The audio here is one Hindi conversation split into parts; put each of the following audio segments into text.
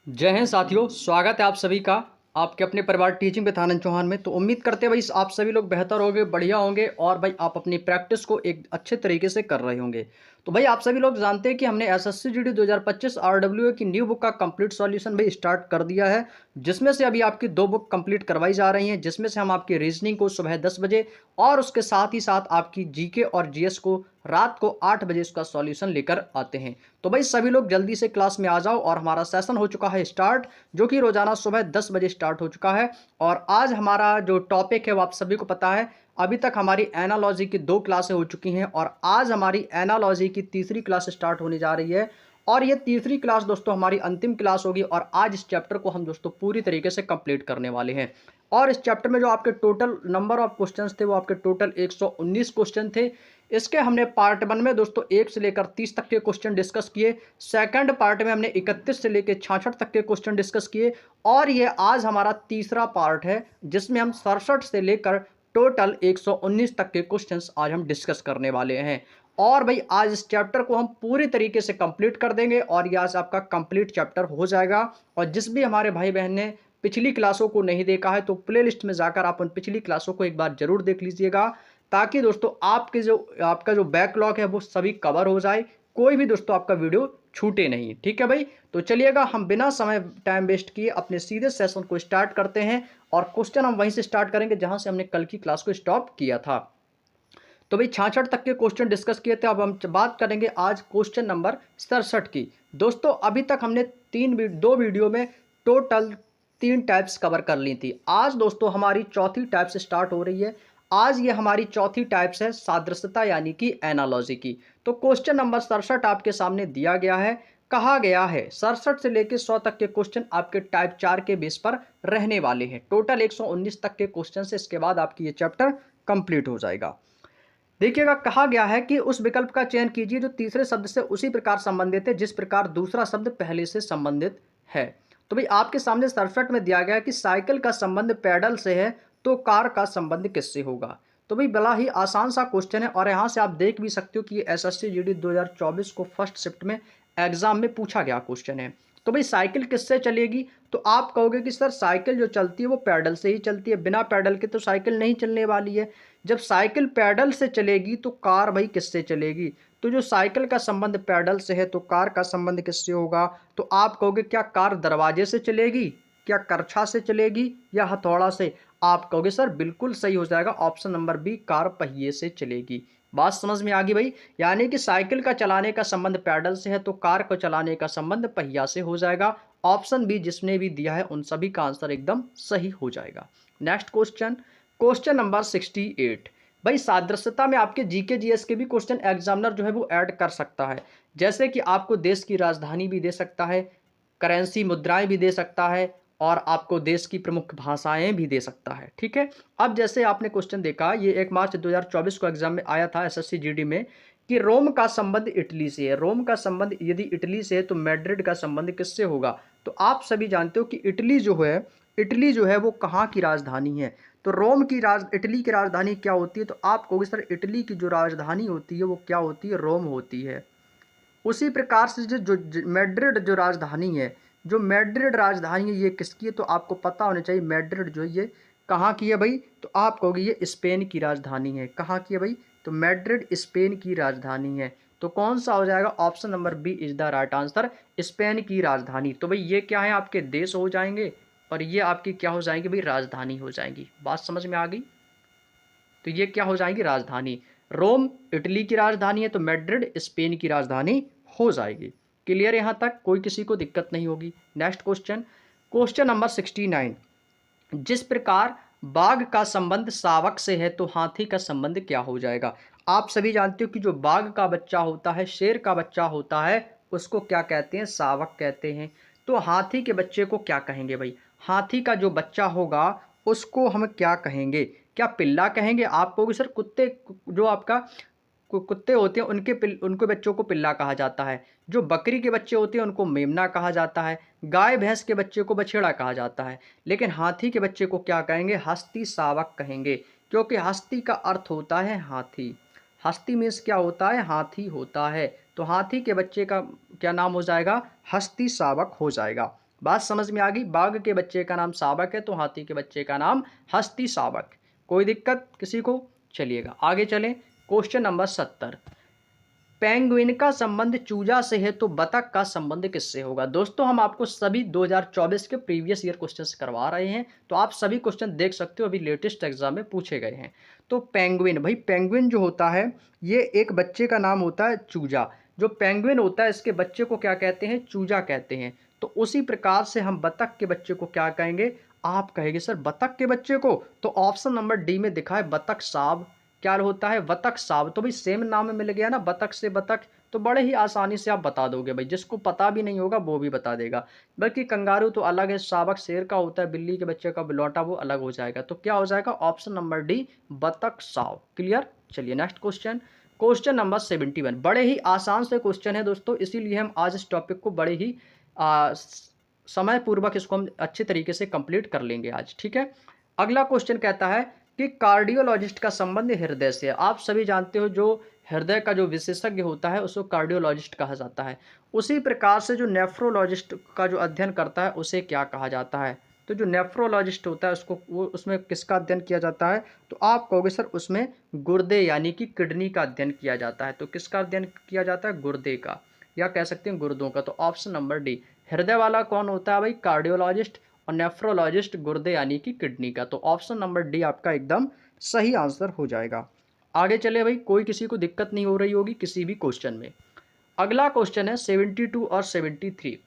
जय हिंद साथियों, स्वागत है आप सभी का आपके अपने परिवार टीचिंग विद आनंद चौहान में। तो उम्मीद करते हैं भाई आप सभी लोग बेहतर होंगे, बढ़िया होंगे और भाई आप अपनी प्रैक्टिस को एक अच्छे तरीके से कर रहे होंगे। तो भाई आप सभी लोग जानते हैं कि हमने एसएससी जीडी 2025 आरडब्ल्यूए की न्यू बुक का कंप्लीट सॉल्यूशन भाई स्टार्ट कर दिया है, जिसमें से अभी आपकी 2 बुक कंप्लीट करवाई जा रही हैं, जिसमें से हम आपकी रीजनिंग को सुबह 10 बजे और उसके साथ ही साथ आपकी जीके और जीएस को रात को 8 बजे उसका सॉल्यूशन लेकर आते हैं। तो भाई सभी लोग जल्दी से क्लास में आ जाओ और हमारा सेशन हो चुका है स्टार्ट, जो कि रोजाना सुबह 10 बजे स्टार्ट हो चुका है। और आज हमारा जो टॉपिक है वो आप सभी को पता है। अभी तक हमारी एनालॉजी की 2 क्लासें हो चुकी हैं और आज हमारी एनालॉजी की तीसरी क्लास स्टार्ट होने जा रही है। और ये तीसरी क्लास दोस्तों हमारी अंतिम क्लास होगी और आज इस चैप्टर को हम दोस्तों पूरी तरीके से कंप्लीट करने वाले हैं। और इस चैप्टर में जो आपके टोटल नंबर ऑफ क्वेश्चंस थे वो आपके टोटल 119 क्वेश्चन थे। इसके हमने पार्ट 1 में दोस्तों 1 से लेकर 30 तक के क्वेश्चन डिस्कस किए। सेकंड पार्ट में हमने 31 से लेकर 66 तक के क्वेश्चन डिस्कस किए। और ये आज हमारा तीसरा पार्ट है, जिसमें हम 67 से लेकर टोटल 119 तक के क्वेश्चंस आज हम डिस्कस करने वाले हैं। और भाई आज इस चैप्टर को हम पूरी तरीके से कंप्लीट कर देंगे और ये आज आपका कंप्लीट चैप्टर हो जाएगा। और जिस भी हमारे भाई बहन ने पिछली क्लासों को नहीं देखा है तो प्लेलिस्ट में जाकर आप उन पिछली क्लासों को एक बार जरूर देख लीजिएगा, ताकि दोस्तों आपका जो बैकलॉग है वो सभी कवर हो जाए, कोई भी दोस्तों आपका वीडियो छूटे नहीं। ठीक है भाई, तो चलिएगा हम बिना समय टाइम वेस्ट किए अपने सीधे सेशन को स्टार्ट करते हैं। और क्वेश्चन हम वहीं से स्टार्ट करेंगे जहां से हमने कल की क्लास को स्टॉप किया था। तो भाई 66 तक के क्वेश्चन डिस्कस किए थे, अब हम बात करेंगे आज क्वेश्चन नंबर 67 की। दोस्तों अभी तक हमने 2 वीडियो में टोटल 3 टाइप्स कवर कर ली थी। आज दोस्तों हमारी चौथी टाइप से स्टार्ट हो रही है। आज ये हमारी चौथी टाइप्स है सादृश्यता यानी कि एनालॉजी की। तो क्वेश्चन नंबर 67 आपके सामने दिया गया है। कहा गया है 67 से लेकर 100 तक के क्वेश्चन आपके टाइप 4 के बेस पर रहने वाले हैं। टोटल 119 तक के क्वेश्चन से इसके बाद आपकी ये चैप्टर कंप्लीट हो जाएगा। देखिएगा कहा गया है कि उस विकल्प का चयन कीजिए जो तीसरे शब्द से उसी प्रकार संबंधित है जिस प्रकार दूसरा शब्द पहले से संबंधित है। तो भाई आपके सामने 67 में दिया गया है कि साइकिल का संबंध पैडल से है तो कार का संबंध किससे होगा। तो भाई बड़ा ही आसान सा क्वेश्चन है और यहाँ से आप देख भी सकते हो कि ये एसएससी जीडी 2024 को फर्स्ट शिफ्ट में एग्जाम में पूछा गया क्वेश्चन है। तो भाई साइकिल किससे चलेगी, तो आप कहोगे कि सर साइकिल जो चलती है वो पैडल से ही चलती है, बिना पैडल के तो साइकिल नहीं चलने वाली है। जब साइकिल पैडल से चलेगी तो कार भाई किससे चलेगी। तो जो साइकिल का संबंध पैडल से है तो कार का संबंध किससे होगा। तो आप कहोगे क्या कार दरवाजे से चलेगी, क्या करछा से चलेगी या हथौड़ा से। आप कहोगे सर बिल्कुल सही हो जाएगा, ऑप्शन नंबर बी कार पहिए से चलेगी। बात समझ में आ गई भाई, यानी कि साइकिल का चलाने का संबंध पैडल से है तो कार को चलाने का संबंध पहिया से हो जाएगा। ऑप्शन बी जिसने भी दिया है उन सभी का आंसर एकदम सही हो जाएगा। Next question, question number 68। भाई सादृश्यता में आपके जीके जीएस के भी क्वेश्चन एग्जामिनर जो है वो ऐड कर सकता है। जैसे कि आपको देश की राजधानी भी दे सकता है, करेंसी मुद्राएं भी दे सकता है और आपको देश की प्रमुख भाषाएं भी दे सकता है। ठीक है, अब जैसे आपने क्वेश्चन देखा ये 1 मार्च 2024 को एग्जाम में आया था एसएससी जीडी में कि रोम का संबंध इटली से है। रोम का संबंध यदि इटली से है तो मैड्रिड का संबंध किससे होगा। तो आप सभी जानते हो कि इटली जो है वो कहाँ की राजधानी है। तो इटली की राजधानी क्या होती है। तो आप कहोगे सर इटली की जो राजधानी होती है वो क्या होती है, रोम होती है। उसी प्रकार से मैड्रिड जो राजधानी है, जो मैड्रिड राजधानी है ये किसकी है। तो आपको पता होना चाहिए मैड्रिड जो है ये कहाँ की है भाई। तो आप कहोगे ये स्पेन की राजधानी है। कहाँ की है भाई, तो मैड्रिड स्पेन की राजधानी है। तो कौन सा हो जाएगा, option number B is the right answer, Spain की राजधानी। तो भाई ये क्या है, आपके देश हो जाएंगे और ये आपकी क्या हो जाएंगी भाई, राजधानी हो जाएंगी। बात समझ में आ गई, तो ये क्या हो जाएगी, राजधानी। रोम इटली की राजधानी है तो मैड्रिड स्पेन की राजधानी हो जाएगी। क्लियर, यहां तक कोई किसी को दिक्कत नहीं होगी। Next question, question number 69। जिस प्रकार बाघ का संबंध शावक से है तो हाथी का संबंध क्या हो जाएगा। आप सभी जानते हो कि जो बाघ का बच्चा होता है, शेर का बच्चा होता है, उसको क्या कहते हैं, शावक कहते हैं। तो हाथी के बच्चे को क्या कहेंगे भाई, हाथी का जो बच्चा होगा उसको हम क्या कहेंगे, क्या पिल्ला कहेंगे। आप कहोगे सर कुत्ते, जो आपका कुत्ते होते हैं उनके बच्चों को पिल्ला कहा जाता है। जो बकरी के बच्चे होते हैं उनको मेमना कहा जाता है। गाय भैंस के बच्चे को बछेड़ा कहा जाता है। लेकिन हाथी के बच्चे को क्या कहेंगे, हस्ती शावक कहेंगे, क्योंकि हस्ती का अर्थ होता है हाथी। हस्ती मीन्स क्या होता है, हाथी होता है। तो हाथी के बच्चे का क्या नाम हो जाएगा, हस्ती शावक हो जाएगा। बात समझ में आ गई। बाघ के बच्चे का नाम शावक है तो हाथी के बच्चे का नाम हस्ती शावक। कोई दिक्कत किसी को? चलिएगा आगे चलें। क्वेश्चन नंबर 70, पेंगुइन का संबंध चूजा से है तो बतख का संबंध किससे होगा? दोस्तों हम आपको सभी 2024 के प्रीवियस ईयर क्वेश्चंस करवा रहे हैं, तो आप सभी क्वेश्चन देख सकते हो, अभी लेटेस्ट एग्जाम में पूछे गए हैं। तो पेंगुइन, भाई पेंगुइन जो होता है ये एक बच्चे का नाम होता है चूजा। जो पेंगुइन होता है इसके बच्चे को क्या कहते हैं? चूजा कहते हैं। तो उसी प्रकार से हम बतख के बच्चे को क्या कहेंगे? आप कहेंगे सर बतख के बच्चे को, तो ऑप्शन नंबर डी में दिखा है बतख साब। क्या होता है? बतख साब। तो भाई सेम नाम में मिल गया ना, बतख से बतख, तो बड़े ही आसानी से आप बता दोगे भाई, जिसको पता भी नहीं होगा वो भी बता देगा। बल्कि कंगारू तो अलग है, शावक शेर का होता है, बिल्ली के बच्चे का बिलौटा वो अलग हो जाएगा। तो क्या हो जाएगा? ऑप्शन नंबर डी बतख साव। क्लियर? चलिए नेक्स्ट क्वेश्चन, क्वेश्चन नंबर 71। बड़े ही आसान से क्वेश्चन है दोस्तों, इसीलिए हम आज इस टॉपिक को बड़े ही समय पूर्वक इसको हम अच्छे तरीके से कंप्लीट कर लेंगे आज, ठीक है। अगला क्वेश्चन कहता है कि कार्डियोलॉजिस्ट का संबंध हृदय से है। आप सभी जानते हो जो हृदय का जो विशेषज्ञ होता है उसको कार्डियोलॉजिस्ट कहा जाता है। उसी प्रकार से जो नेफ्रोलॉजिस्ट का जो अध्ययन करता है उसे क्या कहा जाता है? तो जो नेफ्रोलॉजिस्ट होता है उसको वो उसमें किसका अध्ययन किया जाता है? तो आप कहोगे सर उसमें गुर्दे यानी कि किडनी का अध्ययन किया जाता है। तो किसका अध्ययन किया जाता है? गुर्दे का, या कह सकते हैं गुर्दों का। तो ऑप्शन नंबर डी। हृदय वाला कौन होता है भाई? कार्डियोलॉजिस्ट, और नेफ्रोलॉजिस्ट गुर्दे यानी कि किडनी का। तो ऑप्शन नंबर डी आपका एकदम सही आंसर हो जाएगा। आगे चले भाई, कोई किसी को दिक्कत नहीं हो रही होगी किसी भी क्वेश्चन में। अगला क्वेश्चन है 72 और 73।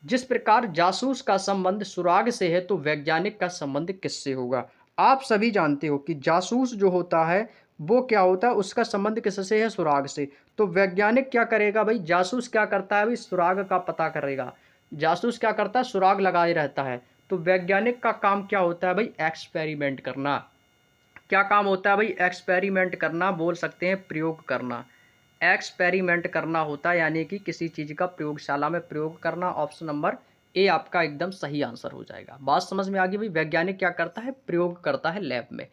जिस प्रकार जासूस का संबंध सुराग से है तो वैज्ञानिक का संबंध किससे होगा? आप सभी जानते हो कि जासूस जो होता है वो क्या होता है, उसका संबंध किससे है? सुराग से। तो वैज्ञानिक क्या करेगा भाई? जासूस क्या करता है भाई? सुराग का पता करेगा। जासूस क्या करता है? सुराग लगाए रहता है। तो वैज्ञानिक का काम क्या होता है भाई? एक्सपेरिमेंट करना। क्या काम होता है भाई? एक्सपेरिमेंट करना, बोल सकते हैं प्रयोग करना। एक्सपेरिमेंट करना होता है, यानी कि किसी चीज़ का प्रयोगशाला में प्रयोग करना। ऑप्शन नंबर ए आपका एकदम सही आंसर हो जाएगा। बात समझ में आ गई भाई? वैज्ञानिक क्या करता है? प्रयोग करता है लैब में।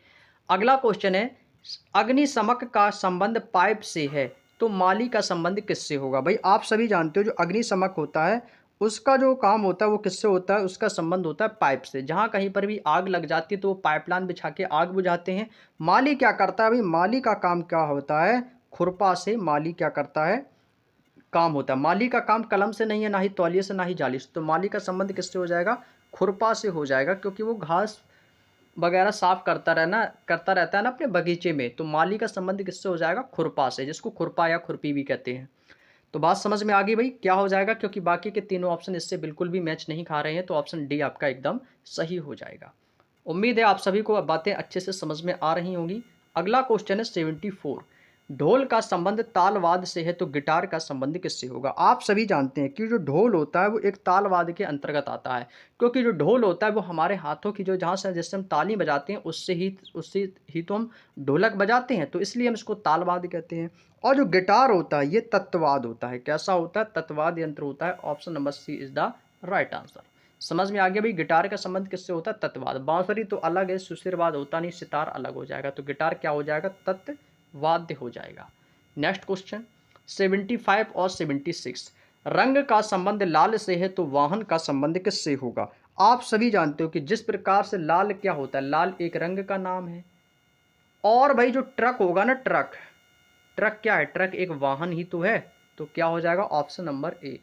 अगला क्वेश्चन है, अग्निशमक का संबंध पाइप से है तो माली का संबंध किससे होगा? भाई आप सभी जानते हो जो अग्निशमक होता है उसका जो काम होता है वो किससे होता है? उसका संबंध होता है पाइप से। जहाँ कहीं पर भी आग लग जाती है तो वो पाइपलाइन बिछा के आग बुझाते हैं। माली क्या करता है भाई? माली का काम क्या होता है? खुरपा से माली क्या करता है? काम होता है। माली का काम कलम से नहीं है, ना ही तौलिए से, ना ही जाली से। तो माली का संबंध किससे हो जाएगा? खुरपा से हो जाएगा, क्योंकि वो घास वगैरह साफ करता रहता है ना अपने बगीचे में। तो माली का संबंध किससे हो जाएगा? खुरपा से, जिसको खुरपा या खुरपी भी कहते हैं। तो बात समझ में आ गई भाई? क्या हो जाएगा? क्योंकि बाकी के तीनों ऑप्शन इससे बिल्कुल भी मैच नहीं खा रहे हैं, तो ऑप्शन डी आपका एकदम सही हो जाएगा। उम्मीद है आप सभी को अब बातें अच्छे से समझ में आ रही होंगी। अगला क्वेश्चन है 74। ढोल का संबंध तालवाद से है तो गिटार का संबंध किससे होगा? आप सभी जानते हैं कि जो ढोल होता है वो एक तालवाद के अंतर्गत आता है, क्योंकि जो ढोल होता है वो हमारे हाथों की जो जहाँ से जिससे हम ताली बजाते हैं उससे ही तो हम ढोलक बजाते हैं, तो इसलिए हम इसको तालवाद कहते हैं। और जो गिटार होता है ये तत्ववाद होता है। कैसा होता है? तत्ववाद यंत्र होता है। Option number C is the right answer. समझ में आ गया भाई? गिटार का संबंध किससे होता है? तत्ववाद। बांसुरी तो अलग है, सुशिरवाद होता नहीं, सितार अलग हो जाएगा। तो गिटार क्या हो जाएगा? तत्ववाद्य हो जाएगा। नेक्स्ट क्वेश्चन 75 और 76। रंग का संबंध लाल से है तो वाहन का संबंध किससे होगा? आप सभी जानते हो कि जिस प्रकार से लाल क्या होता है? लाल एक रंग का नाम है। और भाई जो ट्रक होगा ना, ट्रक, ट्रक क्या है? ट्रक एक वाहन ही तो है। तो क्या हो जाएगा? Option number A.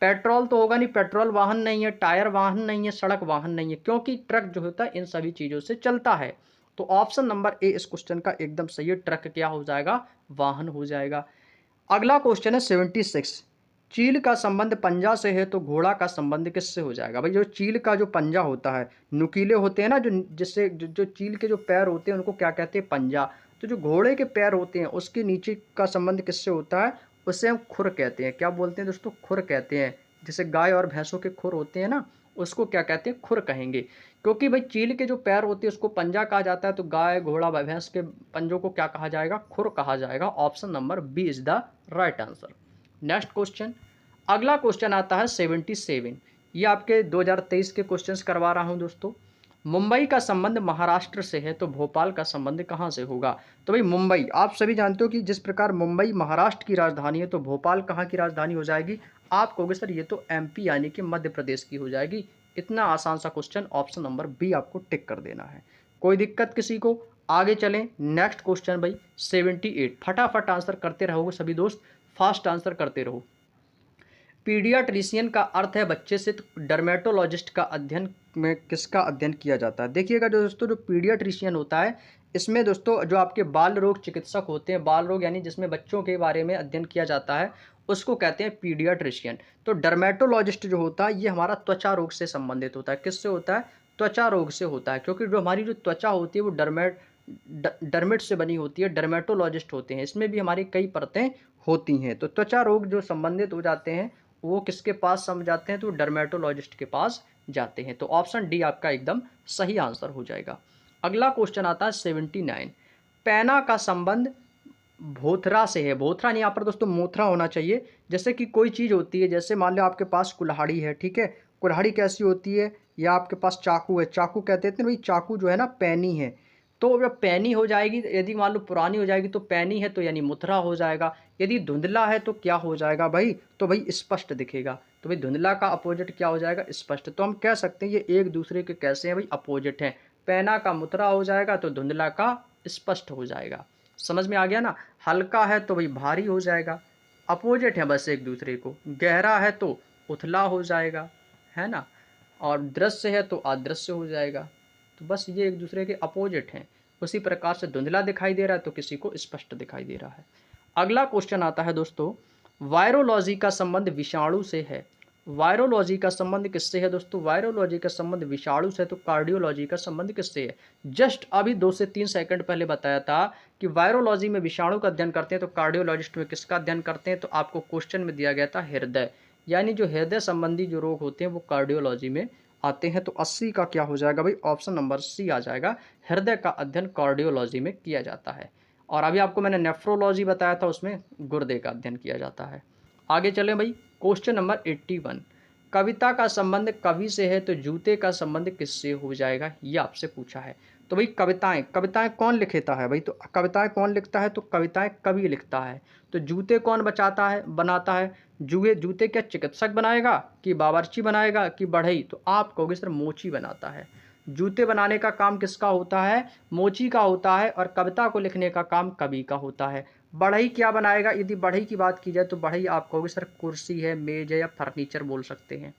पेट्रोल तो होगा नहीं, पेट्रोल वाहन नहीं है, टायर वाहन नहीं है, सड़क वाहन नहीं है, क्योंकि ट्रक जो होता है इन सभी चीज़ों से चलता है। तो ऑप्शन नंबर ए इस क्वेश्चन का एकदम सही है। ट्रक क्या हो जाएगा? वाहन हो जाएगा। अगला क्वेश्चन है 76। चील का संबंध पंजा से है तो घोड़ा का संबंध किससे हो जाएगा? भाई जो चील का जो पंजा होता है, नुकीले होते हैं ना, जो जिससे जो चील के जो पैर होते हैं उनको क्या कहते हैं? पंजा। तो जो घोड़े के पैर होते हैं उसके नीचे का संबंध किससे होता है? उसे हम खुर कहते हैं। क्या बोलते हैं दोस्तों? खुर कहते हैं। जैसे गाय और भैंसों के खुर होते हैं ना, उसको क्या कहते हैं? खुर कहेंगे। क्योंकि भाई चील के जो पैर होते हैं उसको पंजा कहा जाता है, तो गाय घोड़ा भैंस के पंजों को क्या कहा जाएगा? खुर कहा जाएगा। Option number B is the right answer. Next question, अगला क्वेश्चन आता है 77। ये आपके 2023 के क्वेश्चंस करवा रहा हूं दोस्तों। मुंबई का संबंध महाराष्ट्र से है तो भोपाल का संबंध कहाँ से होगा? तो भाई मुंबई, आप सभी जानते हो कि जिस प्रकार मुंबई महाराष्ट्र की राजधानी है तो भोपाल कहाँ की राजधानी हो जाएगी? आप कहोगे सर ये तो एमपी यानी कि मध्य प्रदेश की हो जाएगी। इतना आसान सा क्वेश्चन, ऑप्शन नंबर बी आपको टिक कर देना है। कोई दिक्कत किसी को? आगे चलें, नेक्स्ट क्वेश्चन भाई 78। फटाफट आंसर करते रहोगे सभी दोस्त, फास्ट आंसर करते रहो। पीडियाट्रिशियन का अर्थ है बच्चे से, तो डर्मेटोलॉजिस्ट का अध्ययन में किसका अध्ययन किया जाता है? देखिएगा जो दोस्तों, जो पीडियाट्रिशियन होता है इसमें दोस्तों जो आपके बाल रोग चिकित्सक होते हैं, बाल रोग यानी जिसमें बच्चों के बारे में अध्ययन किया जाता है, उसको कहते हैं पीडियाट्रिशियन। तो डर्मेटोलॉजिस्ट जो होता है ये हमारा त्वचा रोग से संबंधित होता है। किससे होता है? त्वचा रोग से होता है, क्योंकि जो हमारी जो त्वचा होती है वो डर्मेट से बनी होती है, डर्मेटोलॉजिस्ट होते हैं। इसमें भी हमारी कई परतें होती हैं। तो त्वचा रोग जो संबंधित हो जाते हैं वो किसके पास समझ जाते हैं? तो डर्मेटोलॉजिस्ट के पास जाते हैं। तो ऑप्शन डी आपका एकदम सही आंसर हो जाएगा। अगला क्वेश्चन आता है 79। पैना का संबंध भोथरा से है। भोथरा नहीं, यहाँ पर दोस्तों मोथरा होना चाहिए। जैसे कि कोई चीज़ होती है, जैसे मान लो आपके पास कुल्हाड़ी है, ठीक है। कुल्हाड़ी कैसी होती है? या आपके पास चाकू है, चाकू कहते हैं भाई, चाकू जो है ना पैनी है। तो जब पैनी हो जाएगी, यदि मान लो पुरानी हो जाएगी तो पैनी है तो यानी मुथरा हो जाएगा। यदि धुंधला है तो क्या हो जाएगा भाई? तो भाई स्पष्ट दिखेगा। तो भाई धुंधला का अपोजिट क्या हो जाएगा? स्पष्ट। तो हम कह सकते हैं ये एक दूसरे के कैसे हैं भाई? अपोजिट हैं। पैना का मुथरा हो जाएगा तो धुंधला का स्पष्ट हो जाएगा। समझ में आ गया ना? हल्का है तो भाई भारी हो जाएगा। अपोजिट है बस एक दूसरे को। गहरा है तो उथला हो जाएगा, है ना। और दृश्य है तो अदृश्य हो जाएगा। तो बस ये एक दूसरे के अपोजिट हैं। उसी प्रकार से धुंधला दिखाई दे रहा है तो किसी को स्पष्ट दिखाई दे रहा है। अगला क्वेश्चन आता है दोस्तों, वायरोलॉजी का संबंध विषाणु से है। वायरोलॉजी का संबंध किससे है दोस्तों? वायरोलॉजी का संबंध विषाणु से, तो कार्डियोलॉजी का संबंध किससे है? जस्ट अभी 2 से 3 सेकंड पहले बताया था कि वायरोलॉजी में विषाणु का अध्ययन करते हैं, तो कार्डियोलॉजिस्ट में किसका अध्ययन करते हैं? तो आपको क्वेश्चन में दिया गया था हृदय, यानी जो हृदय संबंधी जो रोग होते हैं वो कार्डियोलॉजी में आते हैं। तो 80 का क्या हो जाएगा भाई? ऑप्शन नंबर सी आ जाएगा। हृदय का अध्ययन कार्डियोलॉजी में किया जाता है। और अभी आपको मैंने नेफ्रोलॉजी बताया था, उसमें गुर्दे का अध्ययन किया जाता है। आगे चलें भाई, क्वेश्चन नंबर 81। कविता का संबंध कवि से है तो जूते का संबंध किससे हो जाएगा? ये आपसे पूछा है। तो भाई कविताएं, कविताएं कौन लिखता है भाई? तो कविताएं कौन लिखता है? तो कविताएं कवि लिखता है। तो जूते कौन बचाता है, बनाता है? जूते क्या चिकित्सक बनाएगा कि बावर्ची बनाएगा कि बढ़ई? तो आप कहोगे सर मोची बनाता है। जूते बनाने का काम किसका होता है? मोची का होता है। और कविता को लिखने का काम कवि का होता है। बढ़ई क्या बनाएगा? यदि बढ़ई की बात की जाए तो बढ़ई आप कहोगे सर कुर्सी है, मेज है या फर्नीचर बोल सकते हैं।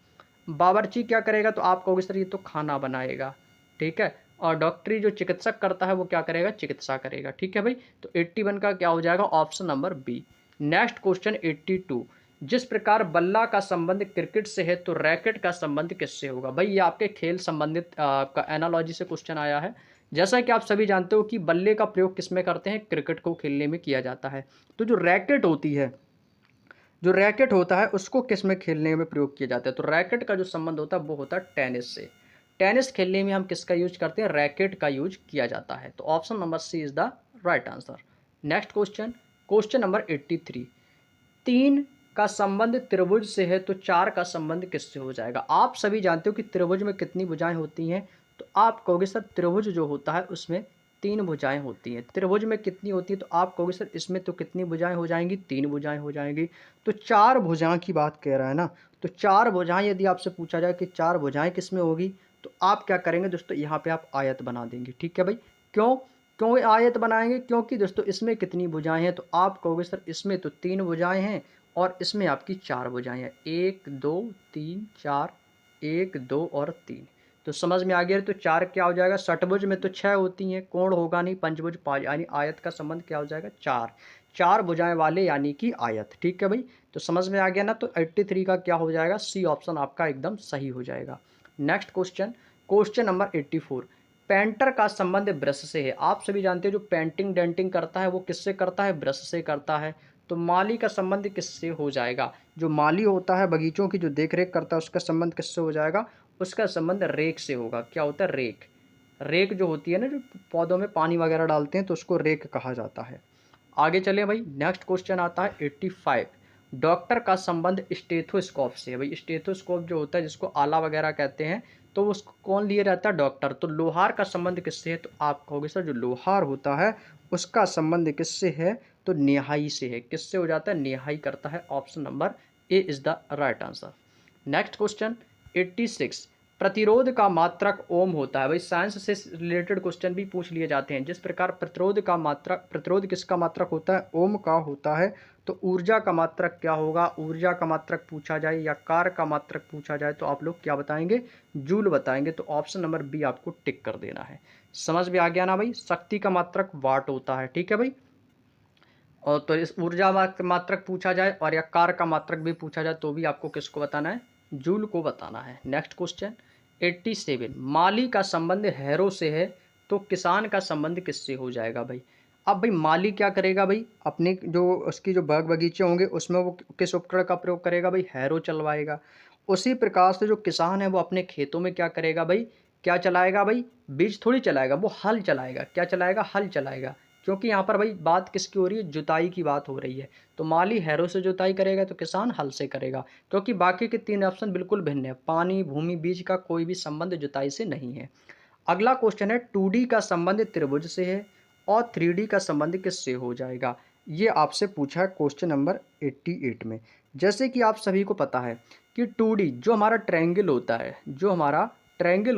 बावर्ची क्या करेगा? तो आप कहोगे सर ये तो खाना बनाएगा, ठीक है। और डॉक्टरी जो चिकित्सक करता है वो क्या करेगा? चिकित्सा करेगा, ठीक है भाई। तो 81 का क्या हो जाएगा? Option number B. Next question 82। जिस प्रकार बल्ला का संबंध क्रिकेट से है तो रैकेट का संबंध किससे होगा? भाई ये आपके खेल संबंधित का एनालॉजी से क्वेश्चन आया है। जैसा कि आप सभी जानते हो कि बल्ले का प्रयोग किस में करते हैं? क्रिकेट को खेलने में किया जाता है। तो जो रैकेट होती है, जो रैकेट होता है उसको किस में खेलने में प्रयोग किया जाता है? तो रैकेट का जो संबंध होता है वो होता है टेनिस से। टेनिस खेलने में हम किसका यूज करते हैं? रैकेट का यूज किया जाता है। तो option number C is the right answer. Next question, question number 83। 3 का संबंध त्रिभुज से है तो 4 का संबंध किससे हो जाएगा? आप सभी जानते हो कि त्रिभुज में कितनी भुजाएं होती हैं? तो आप कहोगे सर त्रिभुज जो होता है उसमें 3 भुजाएं होती हैं। त्रिभुज में कितनी होती है? तो आप कहोगे सर इसमें तो कितनी भुजाएं हो जाएंगी? 3 भुजाएं हो जाएंगी। तो 4 भुजाएं की बात कह रहा है ना। तो 4 भुजाएं यदि आपसे पूछा जाए कि 4 भुजाएं किस में होगी, तो आप क्या करेंगे दोस्तों? यहाँ पे आप आयत बना देंगे, ठीक है भाई। क्यों क्यों आयत बनाएंगे? क्योंकि दोस्तों इसमें कितनी भुजाएं हैं? तो आप कहोगे सर इसमें तो 3 भुजाएं हैं और इसमें आपकी 4 भुजाएं हैं। 1 2 3 4, 1 2 और 3। तो समझ में आ गया। तो 4 क्या हो जाएगा? षटभुज में तो 6 होती हैं, कोण होगा नहीं, पंचभुज 5, यानी आयत का संबंध क्या हो जाएगा? 4। 4 भुजाएं वाले यानी कि आयत, ठीक है भाई। तो समझ में आ गया ना। तो 83 का क्या हो जाएगा? सी ऑप्शन आपका एकदम सही हो जाएगा। Next question, question number 84। Painter का संबंध ब्रश से है। आप सभी जानते हैं जो पेंटिंग डेंटिंग करता है वो किससे करता है? ब्रश से करता है। तो माली का संबंध किससे हो जाएगा? जो माली होता है बगीचों की जो देखरेख करता है उसका संबंध किससे हो जाएगा? उसका संबंध रेक से होगा। क्या होता है? रेक। रेक जो होती है ना, जो पौधों में पानी वगैरह डालते हैं तो उसको रेक कहा जाता है। आगे चलें भाई, नेक्स्ट क्वेश्चन आता है 85। डॉक्टर का संबंध स्टेथोस्कोप से है। भाई स्टेथोस्कोप जो होता है जिसको आला वगैरह कहते हैं, तो उसको कौन लिए रहता है? डॉक्टर। तो लोहार का संबंध किससे है? तो आप कहोगे सर जो लोहार होता है उसका संबंध किससे है? तो निहाई से है। किससे हो जाता है? निहाई करता है। Option number A is the right answer. Next question 86, प्रतिरोध का मात्रक ओम होता है। भाई साइंस से रिलेटेड क्वेश्चन भी पूछ लिए जाते हैं। जिस प्रकार प्रतिरोध किसका मात्रक होता है? ओम का होता है। तो ऊर्जा का मात्रक क्या होगा? ऊर्जा का मात्रक पूछा जाए या कार्य का मात्रक पूछा जाए तो आप लोग क्या बताएंगे? जूल बताएंगे। तो ऑप्शन नंबर बी आपको टिक कर देना है। समझ में आ गया ना भाई? शक्ति का मात्रक वाट होता है, ठीक है भाई। और तो इस ऊर्जा मात्रक पूछा जाए और या कार्य का मात्रक भी पूछा जाए तो भी आपको किसको बताना है? जूल को बताना है। नेक्स्ट क्वेश्चन 87, माली का संबंध हैरो से है तो किसान का संबंध किससे हो जाएगा भाई? अब भाई माली क्या करेगा भाई? अपने जो उसकी जो बाग बगीचे होंगे उसमें वो किस उपकरण का प्रयोग करेगा भाई? हैरो चलवाएगा। उसी प्रकार से जो किसान है वो अपने खेतों में क्या करेगा भाई? क्या चलाएगा भाई? बीज थोड़ी चलाएगा, वो हल चलाएगा। क्या चलाएगा? हल चलाएगा। क्योंकि यहाँ पर भाई बात किसकी हो रही है? जुताई की बात हो रही है। तो माली हैरो से जुताई करेगा तो किसान हल से करेगा। क्योंकि बाकी के तीन ऑप्शन बिल्कुल भिन्न है। पानी, भूमि, बीज का कोई भी संबंध जुताई से नहीं है। अगला क्वेश्चन है 2D का संबंध त्रिभुज से है और 3D का संबंध किससे हो जाएगा? ये आपसे पूछा है क्वेश्चन नंबर 88 में। जैसे कि आप सभी को पता है कि 2D जो हमारा ट्रायंगल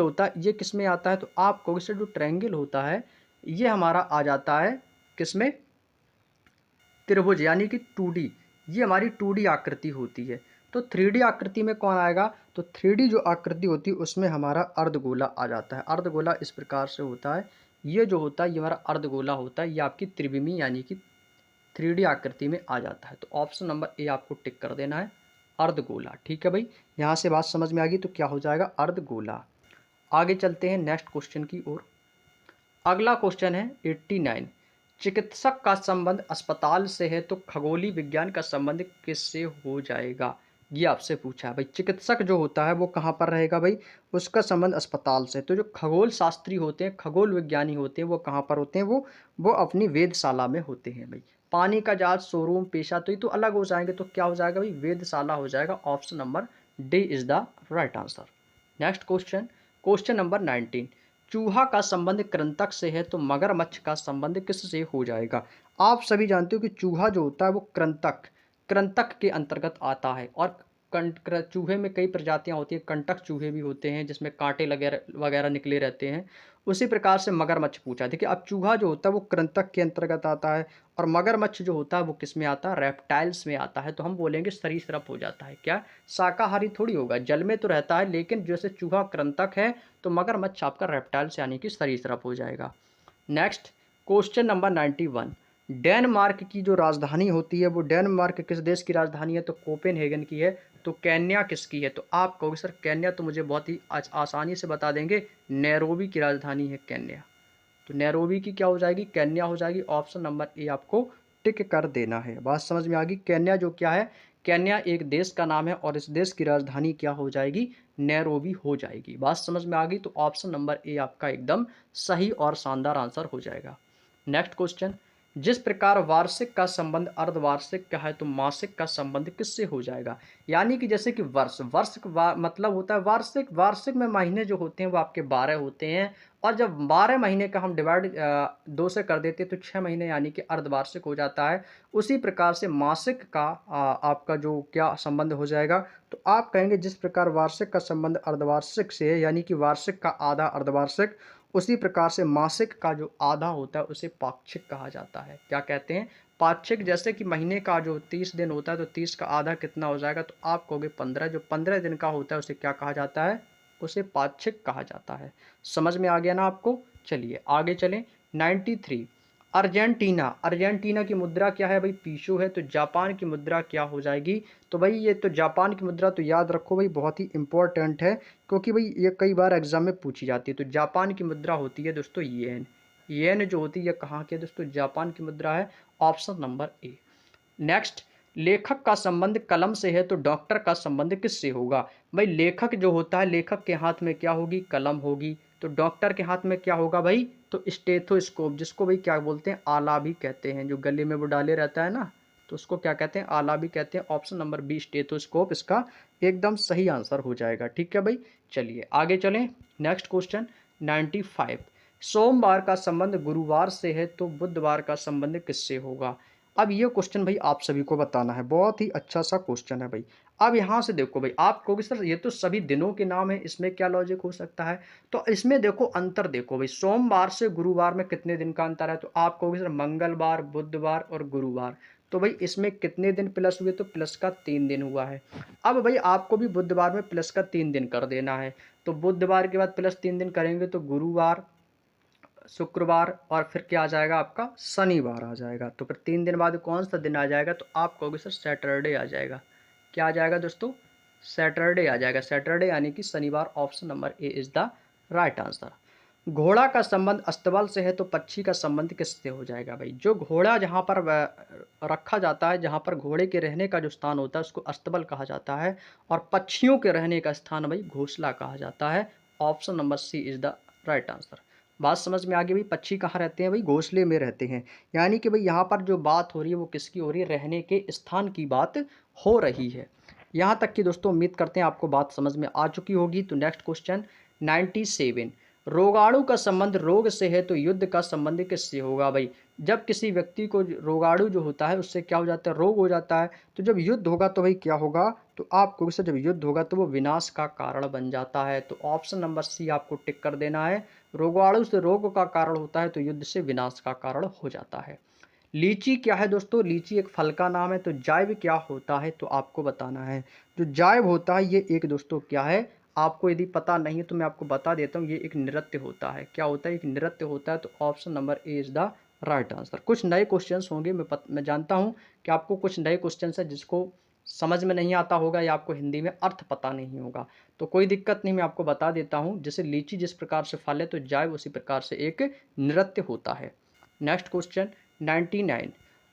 होता है, ये किस में आता है? तो आप कहोगे सर जो ट्रायंगल होता है ये हमारा आ जाता है किसमें? त्रिभुज, यानी कि 2D। ये हमारी 2D आकृति होती है। तो 3D आकृति में कौन आएगा? तो 3D जो आकृति होती है उसमें हमारा अर्धगोला आ जाता है। अर्धगोला इस प्रकार से होता है। ये जो होता है ये हमारा अर्धगोला होता है। ये आपकी त्रिविमी यानी कि 3D आकृति में आ जाता है। तो ऑप्शन नंबर ए आपको टिक कर देना है, अर्धगोला। ठीक है भाई, यहाँ से बात समझ में आ गई तो क्या हो जाएगा? अर्धगोला। आगे चलते हैं नेक्स्ट क्वेश्चन की ओर। अगला क्वेश्चन है 89, चिकित्सक का संबंध अस्पताल से है तो खगोलीय विज्ञान का संबंध किससे हो जाएगा? ये आपसे पूछा है भाई। चिकित्सक जो होता है वो कहाँ पर रहेगा भाई? उसका संबंध अस्पताल से। तो जो खगोल शास्त्री होते हैं, खगोल विज्ञानी होते हैं, वो कहाँ पर होते हैं? वो अपनी वेधशाला में होते हैं भाई। पानी का जहाज, शोरूम, पेशा तो ये तो अलग हो जाएंगे। तो क्या हो जाएगा भाई? वेधशाला हो जाएगा। Option number D is the right answer. Next question, question number 19, चूहा का संबंध कृंतक से है तो मगरमच्छ का संबंध किससे हो जाएगा? आप सभी जानते हो कि चूहा जो होता है वो कृंतक के अंतर्गत आता है। और चूहे में कई प्रजातियां होती हैं। कंटक चूहे भी होते हैं जिसमें कांटे वगैरह वगैरह निकले रहते हैं। उसी प्रकार से मगरमच्छ पूछा। देखिए अब चूहा जो होता है वो कृंतक के अंतर्गत आता है और मगरमच्छ जो होता है वो किस में आता है? रेप्टाइल्स में आता है। तो हम बोलेंगे सरीसृप हो जाता है। क्या? शाकाहारी थोड़ी होगा, जल में तो रहता है, लेकिन जैसे चूहा कृंतक है तो मगरमच्छ आपका रेप्टाइल्स यानी कि सरीसृप हो जाएगा। नेक्स्ट क्वेश्चन नंबर 91, डेनमार्क की जो राजधानी होती है वो डेनमार्क किस देश की राजधानी है? तो कोपेनहेगन की है। तो केन्या किसकी है? तो आप कहोगे सर केन्या तो मुझे बहुत ही आसानी से बता देंगे, नैरोबी की राजधानी है केन्या। तो नैरोबी की क्या हो जाएगी? केन्या हो जाएगी। ऑप्शन नंबर ए आपको टिक कर देना है। बात समझ में आ गई? केन्या जो क्या है? केन्या एक देश का नाम है और इस देश की राजधानी क्या हो जाएगी? नैरोबी हो जाएगी। बात समझ में आ गई? तो ऑप्शन नंबर ए आपका एकदम सही और शानदार आंसर हो जाएगा। नेक्स्ट क्वेश्चन, जिस प्रकार वार्षिक का संबंध अर्धवार्षिक का है तो मासिक का संबंध किससे हो जाएगा? यानी कि जैसे कि वर्ष मतलब होता है वार्षिक। वार्षिक में महीने जो होते हैं वो आपके 12 होते हैं और जब 12 महीने का हम डिवाइड 2 से कर देते हैं तो 6 महीने यानी कि अर्धवार्षिक हो जाता है। उसी प्रकार से मासिक का आपका जो क्या संबंध हो जाएगा? तो आप कहेंगे जिस प्रकार वार्षिक का संबंध अर्धवार्षिक से है यानी कि वार्षिक का आधा अर्धवार्षिक, उसी प्रकार से मासिक का जो आधा होता है उसे पाक्षिक कहा जाता है। क्या कहते हैं? पाक्षिक। जैसे कि महीने का जो 30 दिन होता है तो 30 का आधा कितना हो जाएगा? तो आप कहोगे 15। जो 15 दिन का होता है उसे क्या कहा जाता है? उसे पाक्षिक कहा जाता है। समझ में आ गया ना आपको? चलिए आगे चलें। 93, अर्जेंटीना। अर्जेंटीना की मुद्रा क्या है भाई? पीसो है। तो जापान की मुद्रा क्या हो जाएगी? तो भाई ये तो जापान की मुद्रा तो याद रखो भाई, बहुत ही इंपॉर्टेंट है क्योंकि भाई ये कई बार एग्जाम में पूछी जाती है। तो जापान की मुद्रा होती है दोस्तों येन। येन जो होती है कहाँ की है दोस्तों? जापान की मुद्रा है। Option number A. नेक्स्ट, लेखक का संबंध कलम से है तो डॉक्टर का संबंध किससे होगा? भाई लेखक जो होता है, लेखक के हाथ में क्या होगी? कलम होगी। तो डॉक्टर के हाथ में क्या होगा भाई? तो स्टेथोस्कोप, जिसको भाई क्या बोलते हैं? आला भी कहते हैं, जो गले में वो डाले रहता है ना, तो तो उसको क्या कहते हैं, आला भी कहते हैं। ऑप्शन नंबर बी स्टेथोस्कोप इसका एकदम सही आंसर हो जाएगा। ठीक है भाई, चलिए आगे चलें। नेक्स्ट क्वेश्चन 95, सोमवार का संबंध गुरुवार से है तो बुधवार का संबंध किससे होगा। अब ये क्वेश्चन भाई आप सभी को बताना है, बहुत ही अच्छा सा क्वेश्चन है भाई। अब यहाँ से देखो भाई, आप कहोगे सर ये तो सभी दिनों के नाम है, इसमें क्या लॉजिक हो सकता है। तो इसमें देखो अंतर देखो भाई, सोमवार से गुरुवार में कितने दिन का अंतर है, तो आप कहोगे सर मंगलवार, बुधवार और गुरुवार। तो भाई इसमें कितने दिन प्लस हुए, तो प्लस का 3 दिन हुआ है। अब भाई आपको भी बुधवार में प्लस का 3 दिन कर देना है। तो बुधवार के बाद प्लस 3 दिन करेंगे तो गुरुवार, शुक्रवार और फिर क्या आ जाएगा आपका, शनिवार आ जाएगा। तो फिर 3 दिन बाद कौन सा दिन आ जाएगा, तो आप कहोगे सर सैटरडे आ जाएगा। क्या आ जाएगा दोस्तों, सैटरडे आ जाएगा। सैटरडे यानी कि शनिवार। Option number A is the right answer. घोड़ा का संबंध अस्तबल से है तो पक्षी का संबंध किससे हो जाएगा भाई। जो घोड़ा जहाँ पर रखा जाता है, जहाँ पर घोड़े के रहने का जो स्थान होता है उसको अस्तबल कहा जाता है, और पक्षियों के रहने का स्थान भाई घोंसला कहा जाता है। Option number C is the right answer. बात समझ में आ गई भाई, पक्षी कहाँ रहते हैं भाई, घोंसले में रहते हैं। यानी कि भाई यहाँ पर जो बात हो रही है वो किसकी हो रही है, रहने के स्थान की बात हो रही है। यहाँ तक कि दोस्तों उम्मीद करते हैं आपको बात समझ में आ चुकी होगी। तो नेक्स्ट क्वेश्चन 97, रोगाणु का संबंध रोग से है तो युद्ध का संबंध किससे होगा भाई। जब किसी व्यक्ति को रोगाणु जो होता है उससे क्या हो जाता है, रोग हो जाता है, तो जब युद्ध होगा तो भाई क्या होगा, तो आपको जब युद्ध होगा तो वो विनाश का कारण बन जाता है। तो ऑप्शन नंबर सी आपको टिक कर देना है। रोगाणु से रोग का कारण होता है तो युद्ध से विनाश का कारण हो जाता है। लीची क्या है दोस्तों, लीची एक फल का नाम है। तो जायब क्या होता है, तो आपको बताना है। जो जायब होता है ये एक दोस्तों क्या है, आपको यदि पता नहीं है तो मैं आपको बता देता हूँ, ये एक नृत्य होता है। क्या होता है, एक नृत्य होता है। तो option number A is the right answer. कुछ नए क्वेश्चंस होंगे, मैं जानता हूँ कि आपको कुछ नए क्वेश्चंस है जिसको समझ में नहीं आता होगा या आपको हिंदी में अर्थ पता नहीं होगा, तो कोई दिक्कत नहीं, मैं आपको बता देता हूँ। जैसे लीची जिस प्रकार से फल है तो जायब उसी प्रकार से एक नृत्य होता है। नेक्स्ट क्वेश्चन 99,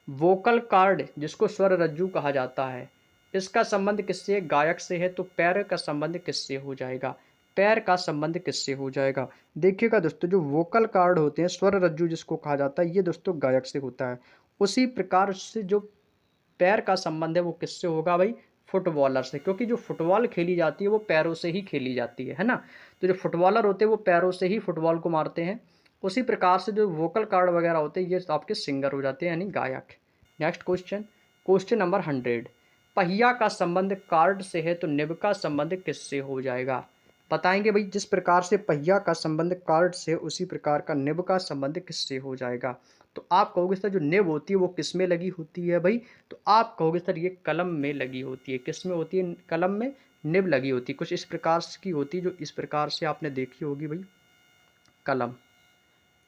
वोकल कार्ड जिसको स्वर रज्जु कहा जाता है, इसका संबंध किससे, गायक से है तो पैर का संबंध किससे हो जाएगा, पैर का संबंध किससे हो जाएगा। देखिएगा दोस्तों, जो वोकल कार्ड होते हैं, स्वर रज्जु जिसको कहा जाता है, ये दोस्तों गायक से होता है। उसी प्रकार से जो पैर का संबंध है वो किससे होगा भाई, फुटबॉलर से, क्योंकि जो फुटबॉल खेली जाती है वो पैरों से ही खेली जाती है ना। तो जो फुटबॉलर होते हैं वो पैरों से ही फुटबॉल को मारते हैं। उसी प्रकार से जो वोकल कार्ड वगैरह होते हैं ये आपके सिंगर हो जाते हैं, यानी गायक। नेक्स्ट क्वेश्चन, क्वेश्चन नंबर 100, पहिया का संबंध कार्ड से है तो निब का संबंध किससे हो जाएगा। बताएंगे भाई, जिस प्रकार से पहिया का संबंध कार्ड से उसी प्रकार का निब का संबंध किससे हो जाएगा। तो आप कहोगे सर जो निब होती है वो किस में लगी होती है भाई, तो आप कहोगे सर ये कलम में लगी होती है। किस में होती है, कलम में निब लगी होती है। कुछ इस प्रकार की होती है, जो इस प्रकार से आपने देखी होगी भाई, कलम।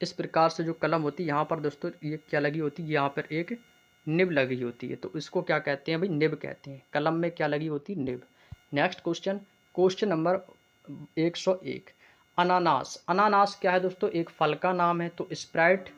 इस प्रकार से जो कलम होती है यहाँ पर दोस्तों ये क्या लगी होती है, यहाँ पर एक निब लगी होती है। तो इसको क्या कहते हैं भाई, निब कहते हैं। कलम में क्या लगी होती है, nib. Next question, question number 101, अनानास। अनानास क्या है दोस्तों, एक फल का नाम है। तो स्प्राइट,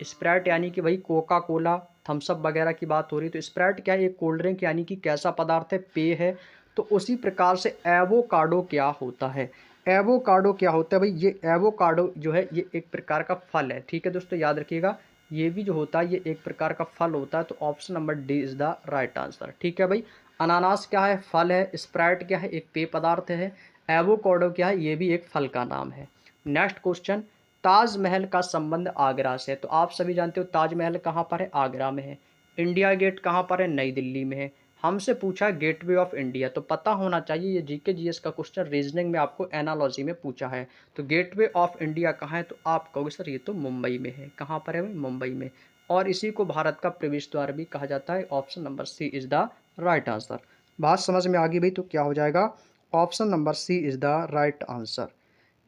स्प्राइट यानी कि भाई कोका कोला, थम्सअप वगैरह की बात हो रही है। तो स्प्राइट क्या है, एक कोल्ड ड्रिंक यानी कि कैसा पदार्थ है, पेय है। तो उसी प्रकार से एवोकाडो क्या होता है, एवोकाडो क्या होता है भाई, ये एवोकाडो जो है ये एक प्रकार का फल है। ठीक है दोस्तों, याद रखिएगा, ये भी जो होता है ये एक प्रकार का फल होता है। तो option number D is the right answer. ठीक है भाई, अनानास क्या है, फल है। स्प्राइट क्या है, एक पेय पदार्थ है। एवोकाडो क्या है, ये भी एक फल का नाम है। नेक्स्ट क्वेश्चन, ताजमहल का संबंध आगरा से है। तो आप सभी जानते हो ताजमहल कहाँ पर है, आगरा में है। इंडिया गेट कहाँ पर है, नई दिल्ली में है। हमसे पूछा गेटवे ऑफ इंडिया, तो पता होना चाहिए, ये जीके जीएस का क्वेश्चन रीजनिंग में आपको एनालॉजी में पूछा है। तो गेटवे ऑफ इंडिया कहाँ है, तो आप कहोगे सर ये तो मुंबई में है। कहाँ पर है भाई, मुंबई में। और इसी को भारत का प्रवेश द्वार भी कहा जाता है। Option number C is the right answer. बात समझ में आ गई भाई, तो क्या हो जाएगा, option number C is the right answer.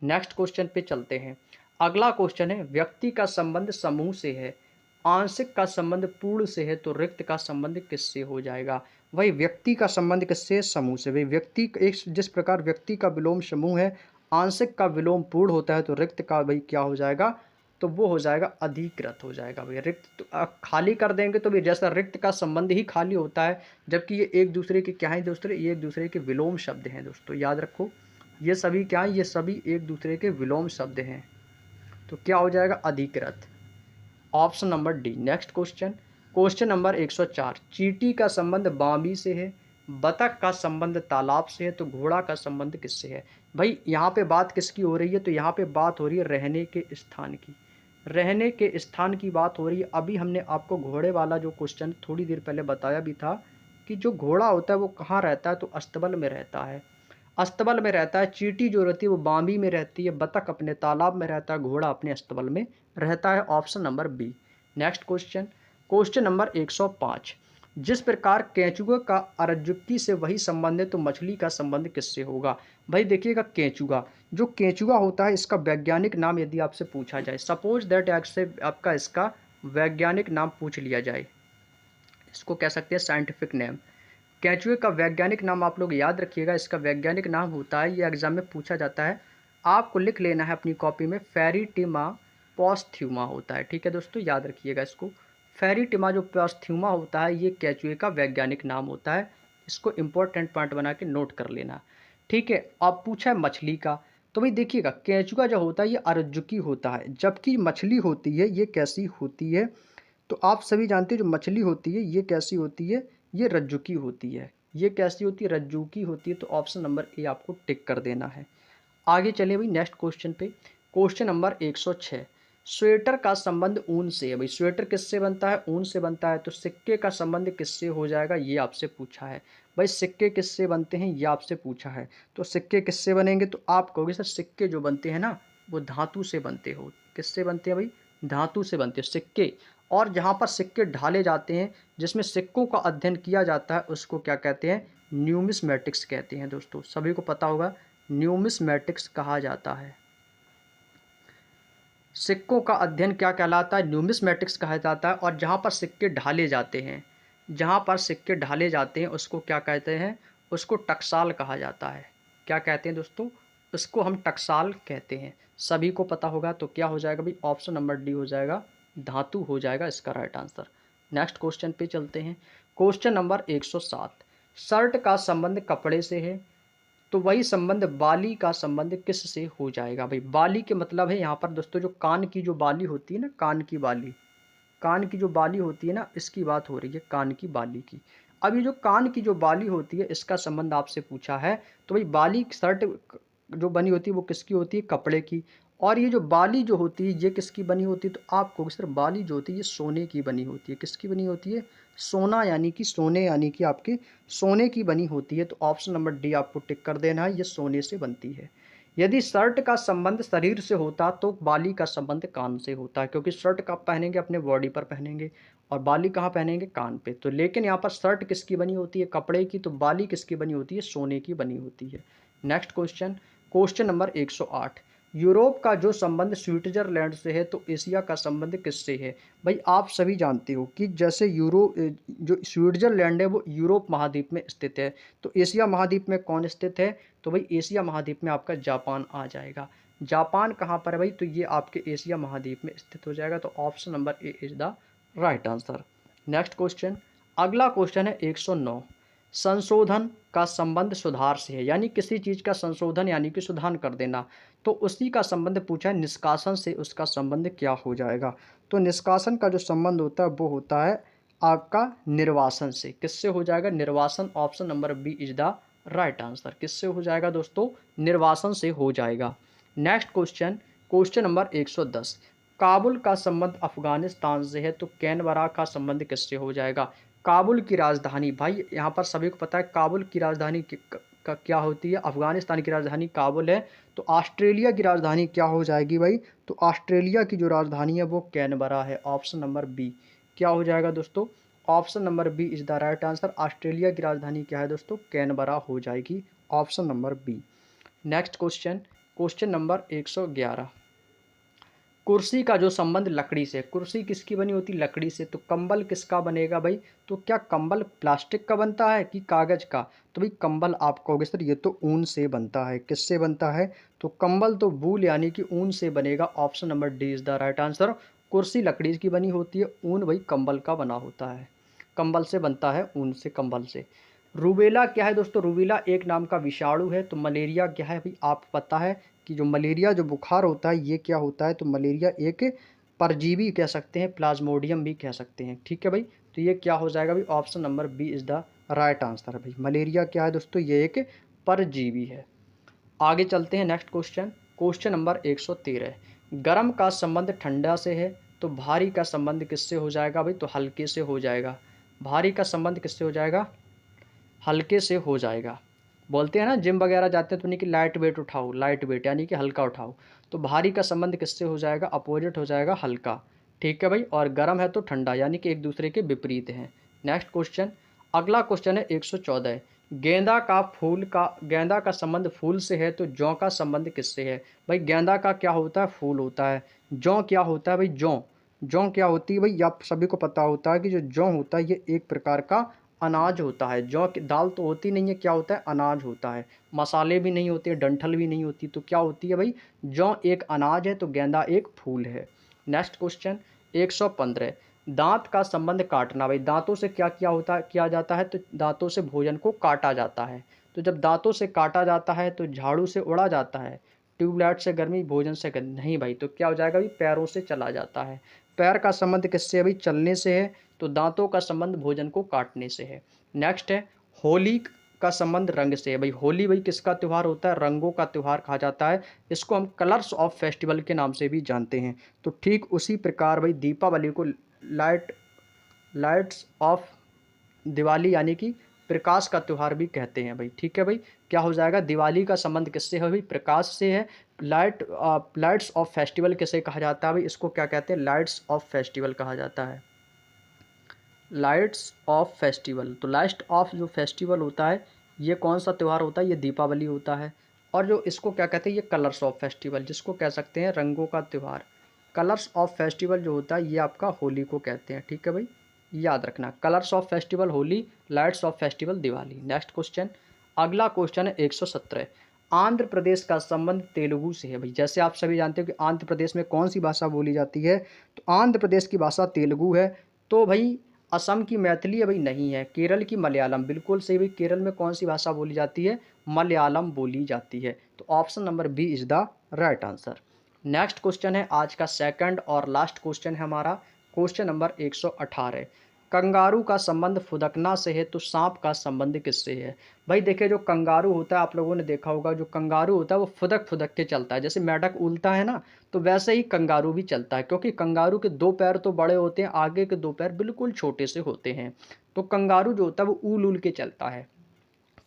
Next question पे चलते हैं। अगला क्वेश्चन है, व्यक्ति का संबंध समूह से है, आंशिक का संबंध पूर्ण से है तो रिक्त का संबंध किससे हो जाएगा। वही व्यक्ति का संबंध किससे, समूह से। भाई व्यक्ति एक, जिस प्रकार व्यक्ति का विलोम समूह है, आंशिक का विलोम पूर्ण होता है, तो रिक्त का भाई क्या हो जाएगा, तो वो हो जाएगा अधिकृत हो जाएगा भाई। रिक्त तो खाली कर देंगे तो भाई जैसा रिक्त का संबंध ही खाली होता है, जबकि ये एक दूसरे के क्या है दोस्तों, ये एक दूसरे के विलोम शब्द हैं दोस्तों, याद रखो। ये सभी क्या है, ये सभी एक दूसरे के विलोम शब्द हैं। तो क्या हो जाएगा, अधिकृत। Option number D. Next question question number 104, चींटी का संबंध बांबी से है, बतख का संबंध तालाब से है, तो घोड़ा का संबंध किससे है? भाई यहाँ पे बात किसकी हो रही है? तो यहाँ पे बात हो रही है रहने के स्थान की। रहने के स्थान की बात हो रही है। अभी हमने आपको घोड़े वाला जो क्वेश्चन थोड़ी देर पहले बताया भी था कि जो घोड़ा होता है वो कहाँ रहता है? तो अस्तबल में रहता है। अस्तबल में रहता है। चींटी जो रहती है वो बांबी में रहती है, बतख अपने तालाब में रहता है, घोड़ा अपने अस्तबल में रहता है। Option number B. Next question, question number 105, जिस प्रकार केंचुआ का अरजुक्की से वही संबंध है तो मछली का संबंध किससे होगा? भाई देखिएगा, केंचुआ, जो केंचुआ होता है इसका वैज्ञानिक नाम यदि आपसे पूछा जाए, सपोज दैट आपसे आपका इसका वैज्ञानिक नाम पूछ लिया जाए, इसको कह सकते हैं साइंटिफिक नेम। केंचुए का वैज्ञानिक नाम आप लोग याद रखिएगा, इसका वैज्ञानिक नाम होता है, ये एग्जाम में पूछा जाता है, आपको लिख लेना है अपनी कॉपी में, फेरिटिमा पॉस्थ्यूमा होता है। ठीक है दोस्तों, याद रखिएगा इसको। फेरिटिमा जो पॉस्थ्यूमा होता है ये केंचुए का वैज्ञानिक नाम होता है, इसको इंपॉर्टेंट पॉइंट बना के नोट कर लेना। ठीक है, अब पूछा है मछली का, तो भाई देखिएगा, केंचुआ जो होता है ये अरजुकी होता है, जबकि मछली होती है ये कैसी होती है? तो आप सभी जानते हैं जो मछली होती है ये कैसी होती है? ये रज्जुकी होती है। ये कैसी होती है? रज्जुकी होती है। तो ऑप्शन नंबर ए आपको टिक कर देना है। आगे चलिए भाई नेक्स्ट क्वेश्चन पे। क्वेश्चन नंबर 106, स्वेटर का संबंध ऊन से है। भाई स्वेटर किससे बनता है? ऊन से बनता है। तो सिक्के का संबंध किससे हो जाएगा? ये आपसे पूछा है। भाई सिक्के किससे बनते हैं? ये आपसे पूछा है। तो सिक्के किससे बनेंगे? तो आप कहोगे सर सिक्के जो बनते हैं ना वो धातु से बनते हो। किससे बनते हैं भाई? धातु से बनते हैं सिक्के। और जहाँ पर सिक्के ढाले जाते हैं, जिसमें सिक्कों का अध्ययन किया जाता है, उसको क्या कहते हैं? न्यूमिस्मेटिक्स कहते हैं दोस्तों, सभी को पता होगा न्यूमिस्मेटिक्स कहा जाता है। सिक्कों का अध्ययन क्या कहलाता है? न्यूमिस्मेटिक्स कहा जाता है। और जहाँ पर सिक्के ढाले जाते हैं, जहाँ पर सिक्के ढाले जाते हैं उसको क्या कहते हैं? उसको टकसाल कहा जाता है। क्या कहते हैं दोस्तों? उसको हम टकसाल कहते हैं। सभी को पता होगा। तो क्या हो जाएगा भाई? ऑप्शन नंबर डी हो जाएगा, धातु हो जाएगा इसका राइट आंसर। नेक्स्ट क्वेश्चन पे चलते हैं। क्वेश्चन नंबर 107, शर्ट का संबंध कपड़े से है तो वही संबंध बाली का संबंध किस से हो जाएगा? भाई बाली के मतलब है यहाँ पर दोस्तों जो कान की जो बाली होती है ना, कान की बाली, कान की जो बाली होती है ना, इसकी बात हो रही है, कान की बाली की। अब ये जो कान की जो बाली होती है इसका संबंध आपसे पूछा है, तो भाई बाली शर्ट जो बनी होती है वो किसकी होती है? कपड़े की। और ये जो बाली जो होती है ये किसकी बनी होती है? तो आप कहोगे सर बाली जो होती है ये सोने की बनी होती है। किसकी बनी होती है? सोना यानी कि सोने, यानी कि आपके सोने की बनी होती है। तो ऑप्शन नंबर डी आपको टिक कर देना है, ये सोने से बनती है। यदि शर्ट का संबंध शरीर से होता तो बाली का संबंध कान से होता है, क्योंकि शर्ट कब पहनेंगे? अपने बॉडी पर पहनेंगे, और बाली कहाँ पहनेंगे? कान पे। तो लेकिन यहाँ पर शर्ट किसकी बनी होती है? कपड़े की। तो बाली किसकी बनी होती है? सोने की बनी होती है। Next question, question number 108, Europe का जो संबंध स्विट्जरलैंड से है तो एशिया का संबंध किससे है? भाई आप सभी जानते हो कि जैसे जो स्विट्जरलैंड है वो यूरोप महाद्वीप में स्थित है, तो एशिया महाद्वीप में कौन स्थित है? तो भाई एशिया महाद्वीप में आपका जापान आ जाएगा। जापान कहाँ पर है भाई? तो ये आपके एशिया महाद्वीप में स्थित हो जाएगा। तो option number A is the right answer. Next question, अगला क्वेश्चन है 109, संशोधन का संबंध सुधार से है, यानी किसी चीज़ का संशोधन यानी कि सुधार कर देना, तो उसी का संबंध पूछा है, निष्कासन से उसका संबंध क्या हो जाएगा? तो निष्कासन का जो संबंध होता है वो होता है आपका निर्वासन से। किससे हो जाएगा? निर्वासन। Option number B is the right answer. किससे हो जाएगा दोस्तों? निर्वासन से हो जाएगा। Next question, question number 110, Kabul का संबंध अफगानिस्तान से है तो कैनबरा का संबंध किससे हो जाएगा? काबुल की राजधानी, भाई यहाँ पर सभी को पता है काबुल की राजधानी का क्या होती है? अफगानिस्तान की राजधानी काबुल है। तो ऑस्ट्रेलिया की राजधानी क्या हो जाएगी भाई? तो ऑस्ट्रेलिया की जो राजधानी है वो कैनबरा है। ऑप्शन नंबर बी क्या हो जाएगा दोस्तों? Option number B is the right answer. Australia की राजधानी क्या है दोस्तों? कैनबरा हो जाएगी। Option number B. Next question, question number 111, कुर्सी का जो संबंध लकड़ी से, कुर्सी किसकी बनी होती? लकड़ी से। तो कंबल किसका बनेगा भाई? तो क्या कंबल प्लास्टिक का बनता है कि कागज का? तो भाई कंबल आप कहोगे सर ये तो ऊन से बनता है। किससे बनता है? तो कंबल तो वूल यानी कि ऊन से बनेगा। Option number D is the right answer. कुर्सी लकड़ी की बनी होती है, ऊन भाई कंबल का बना होता है, कंबल से बनता है, ऊन से, कंबल से। रूबेला क्या है दोस्तों? रूबेला एक नाम का विषाणु है। तो मलेरिया क्या है भाई? आप पता है कि जो मलेरिया जो बुखार होता है ये क्या होता है? तो मलेरिया एक परजीवी कह सकते हैं, प्लाज्मोडियम भी कह सकते हैं। ठीक है भाई, तो ये क्या हो जाएगा भाई, option number B is the right answer भाई। मलेरिया क्या है दोस्तों, ये एक परजीवी है। आगे चलते हैं नेक्स्ट क्वेश्चन। Question number 113। गर्म का संबंध ठंडा से है तो भारी का संबंध किससे हो जाएगा भाई, तो हल्के से हो जाएगा। भारी का संबंध किससे हो जाएगा, हल्के से हो जाएगा। बोलते हैं ना जिम वगैरह जाते हैं तो नहीं कि लाइट वेट उठाओ, लाइट वेट यानी कि हल्का उठाओ। तो भारी का संबंध किससे हो जाएगा, अपोजिट हो जाएगा, हल्का। ठीक है भाई। और गर्म है तो ठंडा, यानी कि एक दूसरे के विपरीत हैं। नेक्स्ट क्वेश्चन, अगला क्वेश्चन है 114। गेंदा का संबंध फूल से है तो जौ का संबंध किससे है। भाई गेंदा का क्या होता है, फूल होता है। जौ क्या होता है भाई, जौ। जौ क्या होती है भाई, आप सभी को पता होता है कि जो जौ होता है ये एक प्रकार का अनाज होता है। जौ की दाल तो होती नहीं है, क्या होता है, अनाज होता है। मसाले भी नहीं होते, डंठल भी नहीं होती, तो क्या होती है भाई, जौ एक अनाज है, तो गेंदा एक फूल है। Next question 115। दांत का संबंध काटना। भाई दांतों से क्या क्या होता है, किया जाता है, तो दांतों से भोजन को काटा जाता है। तो जब दांतों से काटा जाता है तो झाड़ू से उड़ा जाता है। ट्यूबलाइट से गर्मी, भोजन से गर्मी नहीं भाई, तो क्या हो जाएगा भाई, पैरों से चला जाता है। पैर का संबंध किससे है भाई, चलने से है। तो दांतों का संबंध भोजन को काटने से है। नेक्स्ट है होली का संबंध रंग से है। भाई होली भाई किसका त्यौहार होता है, रंगों का त्यौहार कहा जाता है। इसको हम कलर्स ऑफ फेस्टिवल के नाम से भी जानते हैं। तो ठीक उसी प्रकार भाई दीपावली को लाइट्स ऑफ दिवाली यानी कि प्रकाश का त्यौहार भी कहते हैं भाई। ठीक है भाई। क्या हो जाएगा, दिवाली का संबंध किससे है भाई, प्रकाश से है। लाइट्स ऑफ फेस्टिवल किसे कहा जाता है भाई, इसको क्या कहते हैं, लाइट्स ऑफ फेस्टिवल कहा जाता है। लाइट्स ऑफ फेस्टिवल, तो लास्ट ऑफ जो फेस्टिवल होता है ये कौन सा त्यौहार होता है, ये दीपावली होता है। और जो इसको क्या कहते हैं, ये कलर्स ऑफ फेस्टिवल, जिसको कह सकते हैं रंगों का त्यौहार। कलर्स ऑफ फेस्टिवल जो होता है ये आपका होली को कहते हैं। ठीक है भाई, याद रखना, colours of festival Holi, lights off festival Diwali. Next question, अगला क्वेश्चन है 117। आंध्र प्रदेश का संबंध तेलुगु से है। भाई जैसे आप सभी जानते हो कि आंध्र प्रदेश में कौन सी भाषा बोली जाती है, तो आंध्र प्रदेश की भाषा तेलुगु है। तो भाई असम की मैथिली है भाई, नहीं है। केरल की मलयालम, बिल्कुल सही भाई। केरल में कौन सी भाषा बोली जाती है, मलयालम बोली जाती है। तो option number B is the right answer. Next question है आज का सेकंड और लास्ट क्वेश्चन है हमारा, क्वेश्चन नंबर 118। कंगारू का संबंध फुदकना से है तो सांप का संबंध किससे है। भाई देखिए जो कंगारू होता है, आप लोगों ने देखा होगा, जो कंगारू होता है वो फुदक फुदक के चलता है। जैसे मेढक उलता है ना, तो वैसे ही कंगारू भी चलता है। क्योंकि कंगारू के दो पैर तो बड़े होते हैं, आगे के दो पैर बिल्कुल छोटे से होते हैं। तो कंगारू जो होता है वो ऊल ऊल के चलता है,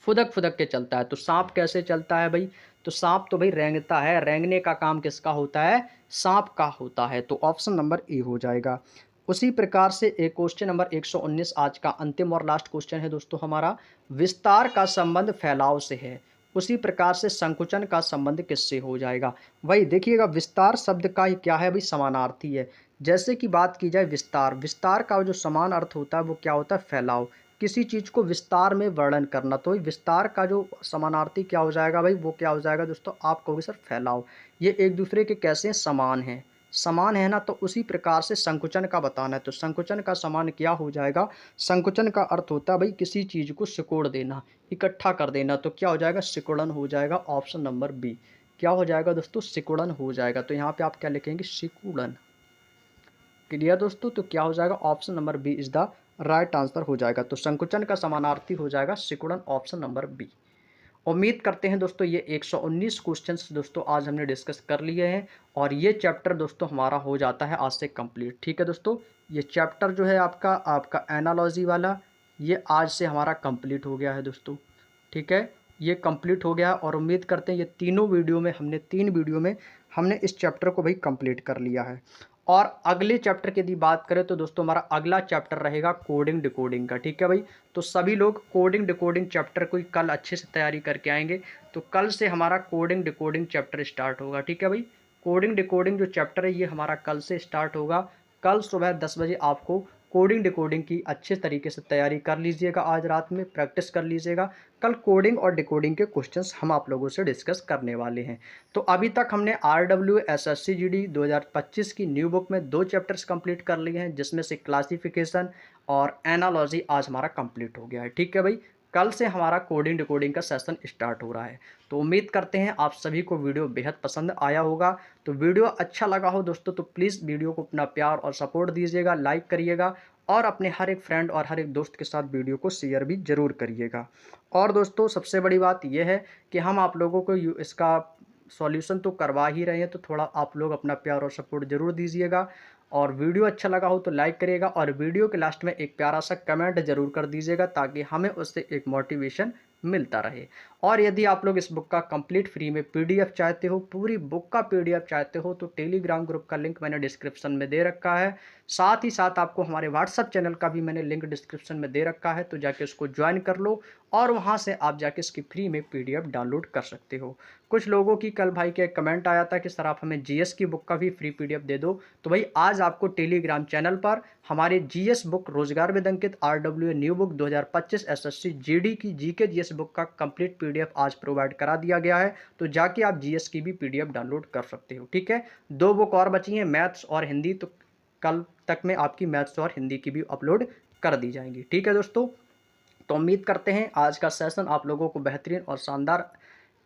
फुदक फुदक के चलता है। तो सांप कैसे चलता है भाई, तो सांप तो भाई रेंगता है। रेंगने का काम किसका होता है, सांप का होता है। तो ऑप्शन नंबर ए हो जाएगा। उसी प्रकार से एक क्वेश्चन नंबर 119 आज का अंतिम और लास्ट क्वेश्चन है दोस्तों हमारा, विस्तार का संबंध फैलाव से है। उसी प्रकार से संकुचन का संबंध किससे हो जाएगा। भाई देखिएगा विस्तार शब्द का ही क्या है भाई, समानार्थी है। जैसे कि बात की जाए विस्तार, विस्तार का जो समान अर्थ होता है वो क्या होता है, फैलाव। किसी चीज़ को विस्तार में वर्णन करना। तो विस्तार का जो समानार्थी क्या हो जाएगा भाई, वो क्या हो जाएगा दोस्तों, आप कहोगे सर फैलाव। ये एक दूसरे के कैसे समान हैं, समान है ना। तो उसी प्रकार से संकुचन का बताना है। तो संकुचन का समान क्या हो जाएगा, संकुचन का अर्थ होता है भाई किसी चीज़ को सिकोड़ देना, इकट्ठा कर देना। तो क्या हो जाएगा, सिकुड़न हो जाएगा। ऑप्शन नंबर बी क्या हो जाएगा दोस्तों, सिकुड़न हो जाएगा। तो यहाँ पे आप क्या लिखेंगे, सिकुड़न। क्लियर दोस्तों, तो क्या हो जाएगा, option number B is the right answer हो जाएगा। तो संकुचन का समानार्थी हो जाएगा सिकुड़न, ऑप्शन नंबर बी। उम्मीद करते हैं दोस्तों ये 119 क्वेश्चंस दोस्तों आज हमने डिस्कस कर लिए हैं और ये चैप्टर दोस्तों हमारा हो जाता है आज से कंप्लीट। ठीक है दोस्तों, ये चैप्टर जो है आपका एनालॉजी वाला, ये आज से हमारा कंप्लीट हो गया है दोस्तों। ठीक है, ये कंप्लीट हो गया है और उम्मीद करते हैं ये तीन वीडियो में हमने इस चैप्टर को भाई कंप्लीट कर लिया है। और अगले चैप्टर की यदि बात करें तो दोस्तों हमारा अगला चैप्टर रहेगा कोडिंग डिकोडिंग का। ठीक है भाई, तो सभी लोग कोडिंग डिकोडिंग चैप्टर को कल अच्छे से तैयारी करके आएंगे। तो कल से हमारा कोडिंग डिकोडिंग चैप्टर स्टार्ट होगा। ठीक है भाई, कोडिंग डिकोडिंग जो चैप्टर है ये हमारा कल से स्टार्ट होगा। कल सुबह 10 बजे आपको कोडिंग डिकोडिंग की अच्छे तरीके से तैयारी कर लीजिएगा, आज रात में प्रैक्टिस कर लीजिएगा। कल कोडिंग और डिकोडिंग के क्वेश्चंस हम आप लोगों से डिस्कस करने वाले हैं। तो अभी तक हमने RWSSCGD 2025 की न्यू बुक में 2 चैप्टर्स कंप्लीट कर लिए हैं, जिसमें से क्लासिफिकेशन और एनालॉजी आज हमारा कंप्लीट हो गया है। ठीक है भाई, कल से हमारा कोडिंग डिकोडिंग का सेशन स्टार्ट हो रहा है। तो उम्मीद करते हैं आप सभी को वीडियो बेहद पसंद आया होगा। तो वीडियो अच्छा लगा हो दोस्तों तो प्लीज़ वीडियो को अपना प्यार और सपोर्ट दीजिएगा, लाइक करिएगा और अपने हर एक फ्रेंड और हर एक दोस्त के साथ वीडियो को शेयर भी ज़रूर करिएगा। और दोस्तों सबसे बड़ी बात ये है कि हम आप लोगों को इसका सॉल्यूशन तो करवा ही रहे हैं, तो थोड़ा आप लोग अपना प्यार और सपोर्ट ज़रूर दीजिएगा। और वीडियो अच्छा लगा हो तो लाइक करिएगा, और वीडियो के लास्ट में एक प्यारा सा कमेंट ज़रूर कर दीजिएगा, ताकि हमें उससे एक मोटिवेशन मिलता रहे। और यदि आप लोग इस बुक का कंप्लीट फ्री में पीडीएफ चाहते हो, पूरी बुक का पीडीएफ चाहते हो, तो टेलीग्राम ग्रुप का लिंक मैंने डिस्क्रिप्शन में दे रखा है। साथ ही साथ आपको हमारे व्हाट्सएप चैनल का भी मैंने लिंक डिस्क्रिप्शन में दे रखा है, तो जाके उसको ज्वाइन कर लो और वहाँ से आप जाके इसकी फ्री में पीडीएफ डाउनलोड कर सकते हो। कुछ लोगों की कल भाई के कमेंट आया था कि सर आप हमें जीएस की बुक का भी फ्री पीडीएफ दे दो, तो भाई आज आपको टेलीग्राम चैनल पर हमारे GS book Rojgar with Ankit RW new book 2025 SSC GD की जीके जीएस बुक का कंप्लीट पीडीएफ आज प्रोवाइड करा दिया गया है, तो जाके आप जीएस की भी पीडीएफ डाउनलोड कर सकते हो। ठीक है, 2 बुक और बची हैं, मैथ्स और हिंदी, तो कल तक में आपकी मैथ्स और हिंदी की भी अपलोड कर दी जाएंगी। ठीक है दोस्तों, तो उम्मीद करते हैं आज का सेशन आप लोगों को बेहतरीन और शानदार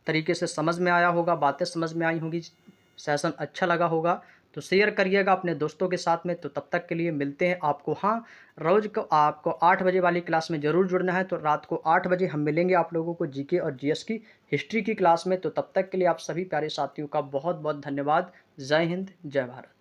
तरीके से समझ में आया होगा, बातें समझ में आई होंगी, सेशन अच्छा लगा होगा। तो शेयर करिएगा अपने दोस्तों के साथ में। तो तब तक के लिए मिलते हैं आपको, हाँ, रोज़ को आपको 8 बजे वाली क्लास में ज़रूर जुड़ना है। तो रात को 8 बजे हम मिलेंगे आप लोगों को जीके और जीएस की हिस्ट्री की क्लास में। तो तब तक के लिए आप सभी प्यारे साथियों का बहुत बहुत धन्यवाद। जय हिंद, जय भारत।